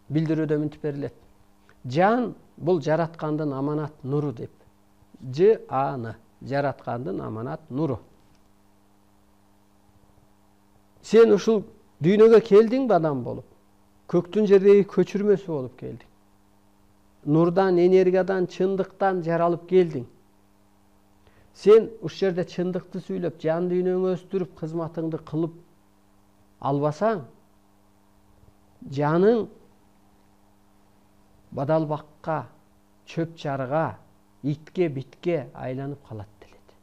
билдирүүдө мынтип берилет. Жан бул жараткандын аманат нуру деп. Жан жараткандын аманат нуру. Сен ушул дүйнөгө келдиңби адам болуп? Көктүн жердеги көчүрмөсү болуп келдиң. Нурдан, энергиядан, чындыктан жаралып келдиң. Сен уш жерде чындыкты сүйлөп, жан дүйнөңө өстүрүп, кызматыңды кылып албасаң, жаның бадалбакка, чөп чарга, итке, битке айланып калат делет.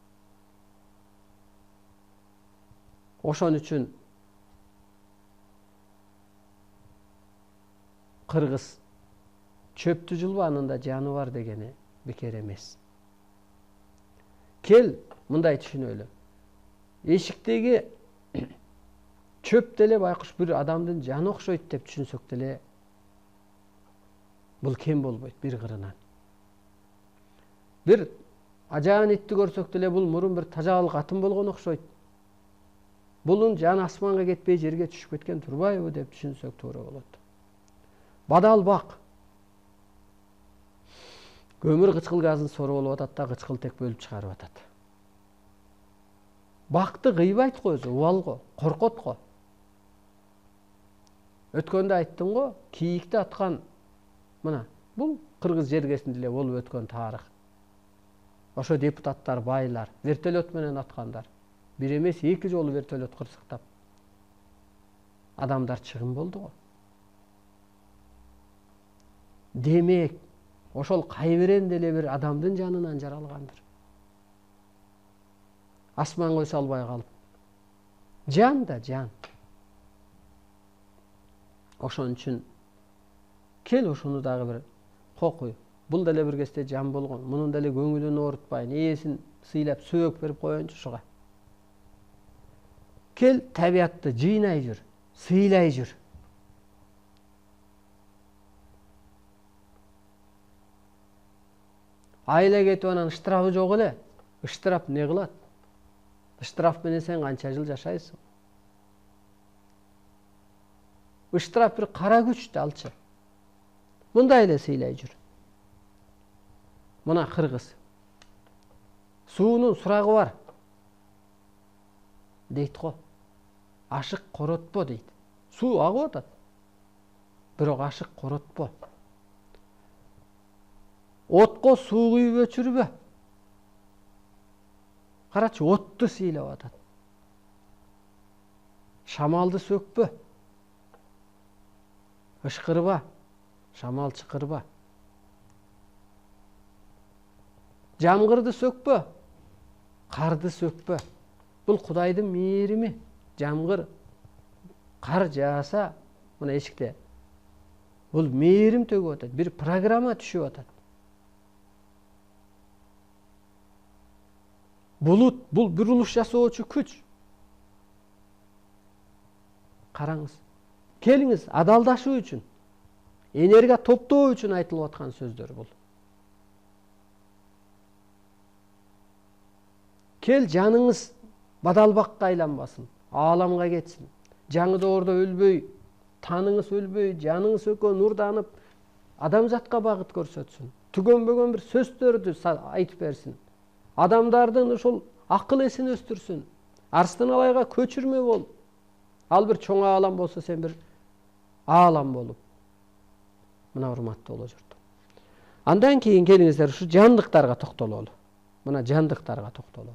Ошон үчүн кыргыз чөптү жылбанында жаны бар дегени бекер эмес. Кел мындай түшүнөлү. Эшиктеги чөп деле байкуш бир адамдын жаны окшойт деп түшүнсөк деле бул кем болбойт бир кырынан. Бир ажаан итти көрсөк деле бул мурун бир тажал катын болгон окшойт. Булун жаны асманга кетпей жерге түшүп кеткен турбайбы деп түшүнсөк туура болот. Бадалбак көмүр кычкыл газын соруп алып атат да кычкылтек бөлүп чыгарып атат. Бакты кыйбайт го өзү, убал го, коркот го. Өткөндө айттым го, кийикти аткан мына бул кыргыз жергесинде эле болуп өткөн тарых. Ошо депутаттар, байлар вертолет менен аткандар. Бир эмес, 2 жолу вертолет кырсыктап. Адамдар чыгым болду го. Демек, ошол кайберен деле бир адамдын жанынан жаралгандыр. Асманга өсө албай калып. Жан да жан. Ошон үчүн кел ушуну дагы бир кокуй. Бул деле бир кезде жан болгон. Мунун деле көңүлүн оорутпайын, ээсин сыйлап сөөк берип коеюнчу ушуга. Кел табиатты жыйнай жүр, сыйлай жүр. Айла кетип анан ыштырабы жок эле. Ыштырап не кылат? Ыштырап менен сен канча жыл жашайсың? Ыштырап бир кара күчтү алчы. Мындай эле сыйлай жүр. Мына кыргыз. Суунун сурагы бар. Дейт го. Ашык коротпо дейт. Суу агып атат. Бирок ашык коротпо. Отко суу күйүп өчүрбө. Карачы, отту сыйлап атат. Шамалды сөкпө. Ышкырба. Шамал чыкырба. Жамгырды сөкпө. Карды сөкпө. Бул Кудайдын мээрими. Жамгыр, кар жааса, мына эшикте. Бул мээрим төгүп атат. Бир программа түшүп атат. Булут, бул бурулуш жасоочу күч. Караңыз. Келиңиз, адалдашуу үчүн, энергия топтоо үчүн айтылып аткан сөздөр бул. Кел жаныңыз бадалбакка айланбасын, ааламга кетсин. Жаңыда ордо өлбөй, таныңыз өлбөй, жаныңыз өкө нурданып, адамзатка багыт көрсөтсүн. Түгөнбөгөн бир сөздөрдү айтып берсин. Адамдардын ушул акыл эсин өстүрсүн. Арстан алайга көчүрмө бол. Ал бир чоң аалам болсо, сен бир аалам болуп. Мына урматтуу боло журт. Андан кийин келиңиздер ушу жандыктарга токтололу. Мына жандыктарга токтололу.